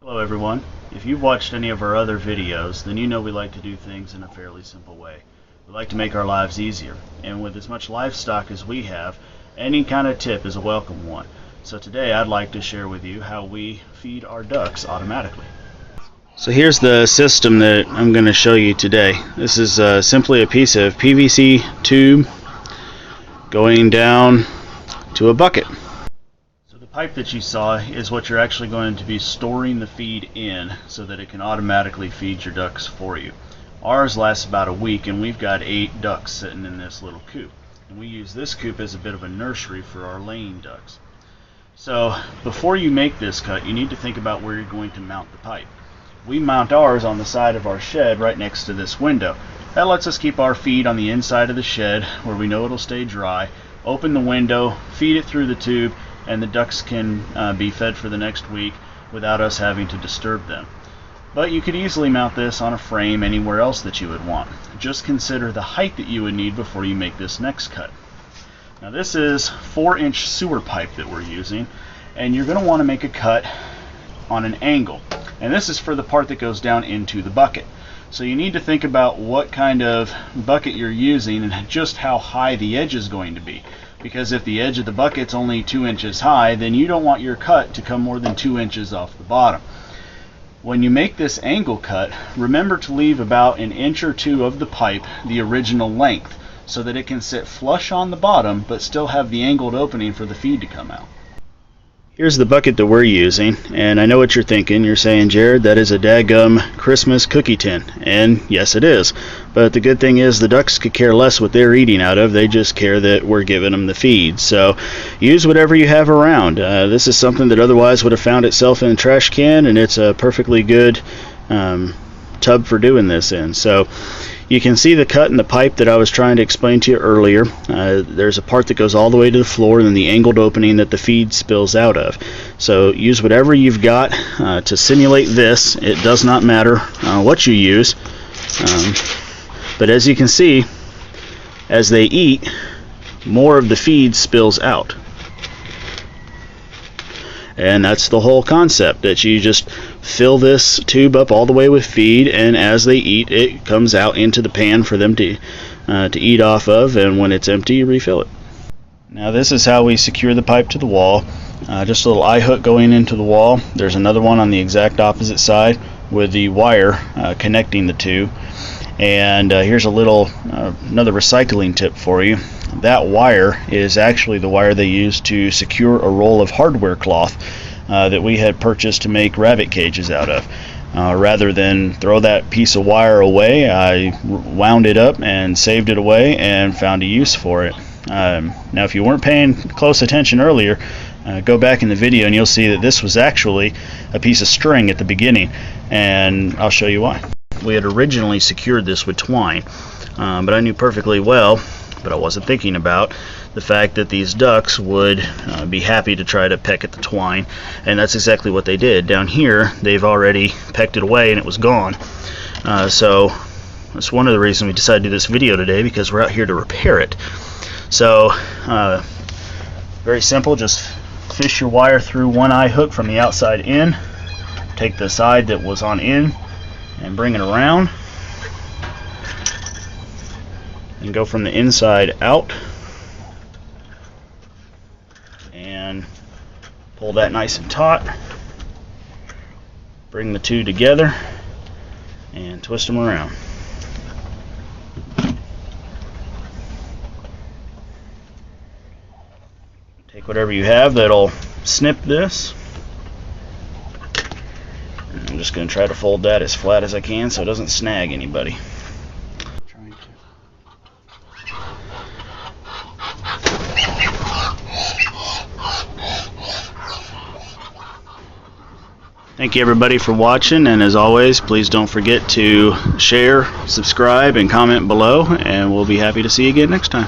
Hello everyone. If you've watched any of our other videos, then you know we like to do things in a fairly simple way. We like to make our lives easier, and with as much livestock as we have, any kind of tip is a welcome one. So today I'd like to share with you how we feed our ducks automatically. So here's the system that I'm going to show you today. This is simply a piece of PVC tube going down to a bucket. The pipe that you saw is what you're actually going to be storing the feed in so that it can automatically feed your ducks for you. Ours lasts about a week, and we've got 8 ducks sitting in this little coop. And we use this coop as a bit of a nursery for our laying ducks. So before you make this cut, you need to think about where you're going to mount the pipe. We mount ours on the side of our shed right next to this window. That lets us keep our feed on the inside of the shed where we know it'll stay dry. Open the window, feed it through the tube, and the ducks can be fed for the next week without us having to disturb them. But you could easily mount this on a frame anywhere else that you would want. Just consider the height that you would need before you make this next cut. Now this is 4-inch sewer pipe that we're using, and you're going to want to make a cut on an angle. And this is for the part that goes down into the bucket. So you need to think about what kind of bucket you're using and just how high the edge is going to be. Because if the edge of the bucket's only 2 inches high, then you don't want your cut to come more than 2 inches off the bottom. When you make this angle cut, remember to leave about 1 inch or 2 of the pipe the original length so that it can sit flush on the bottom but still have the angled opening for the feed to come out. Here's the bucket that we're using, and I know what you're thinking. You're saying, Jared, that is a daggum Christmas cookie tin. And yes, it is. But the good thing is the ducks could care less what they're eating out of. They just care that we're giving them the feed. So use whatever you have around. This is something that otherwise would have found itself in a trash can, and it's a perfectly good tub for doing this in. So you can see the cut in the pipe that I was trying to explain to you earlier. There's a part that goes all the way to the floor, and then the angled opening that the feed spills out of. So use whatever you've got to simulate this. It does not matter what you use. But as you can see, as they eat, more of the feed spills out. And that's the whole concept, that you just fill this tube up all the way with feed, and as they eat, it comes out into the pan for them to eat off of, and when it's empty, you refill it. Now this is how we secure the pipe to the wall. Just a little eye hook going into the wall. There's another one on the exact opposite side with the wire connecting the two. And here's a little another recycling tip for you. That wire is actually the wire they use to secure a roll of hardware cloth that we had purchased to make rabbit cages out of. Rather than throw that piece of wire away, I wound it up and saved it away and found a use for it. Now if you weren't paying close attention earlier, go back in the video and you'll see that this was actually a piece of string at the beginning, and I'll show you why. We had originally secured this with twine, but I knew perfectly well, but I wasn't thinking about the fact that these ducks would be happy to try to peck at the twine, and that's exactly what they did. Down here they've already pecked it away and it was gone. So that's one of the reasons we decided to do this video today, because we're out here to repair it. So very simple, just fish your wire through one eye hook from the outside in, take the side that was on in and bring it around, and go from the inside out and pull that nice and taut. Bring the two together and twist them around. Take whatever you have that'll snip this. I'm just going to try to fold that as flat as I can so it doesn't snag anybody. Thank you everybody for watching, and as always, please don't forget to share, subscribe, and comment below, and we'll be happy to see you again next time.